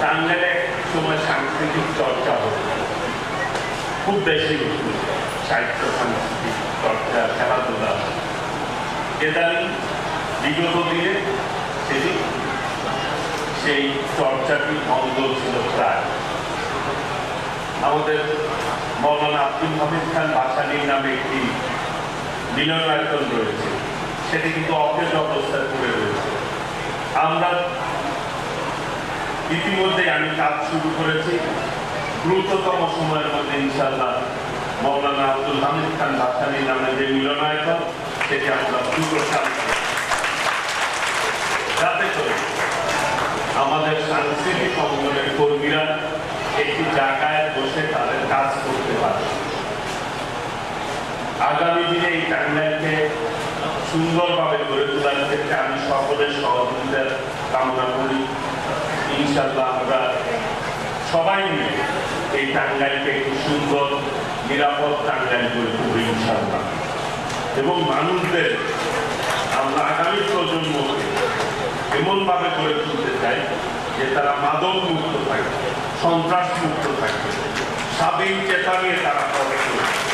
টাঙ্গাইলে এক সময় সাংস্কৃতিক চর্চা হতো, খুব বেশি সাহিত্য সাংস্কৃতিক চর্চা, খেলাধুলা। ইদানিং বিগত দিনে সেই চর্চাটি বন্ধ ছিল প্রায়। আমাদের মৌলানা আব্দুল হামিদ খান ভাসানী নামে একটি মিলনায়তন রয়েছে, সেটি কিন্তু অকেজ অবস্থায় পড়ে রয়েছে। আমরা ইতিমধ্যে আমি কাজ শুরু করেছি, দ্রুততম সময়ের মধ্যে ইনশাআল্লাহ মৌলানা আব্দুল হামিদ খান ভাসানী নামে যে মিলনায়তন সেটি আমরা দ্রুত চালু করব, যাতে করে আমাদের সাংস্কৃতিক অঙ্গনের কর্মীরা একটি জায়গায় বসে তাদের কাজ করতে পারে। আগামী দিনে এই টাঙ্গাইলকে সুন্দরভাবে গড়ে তোলার ক্ষেত্রে আমি সকলের সহযোগিতার কামনা করি। ইনশাআল্লাহ আমরা সবাই মিলে এই টাঙ্গাইলকে একটি সুন্দর নিরাপদ টাঙ্গাইল গড়ে তুলব ইনশাআল্লাহ। এবং মানুষদের আমরা আগামী প্রজন্মকে এমনভাবে গড়ে তুলতে চাই যে তারা মাদক মুক্ত থাকবে, সন্ত্রাস মুক্ত থাকবে, স্বাধীন চেতা নিয়ে তারা পড়ে চলবে।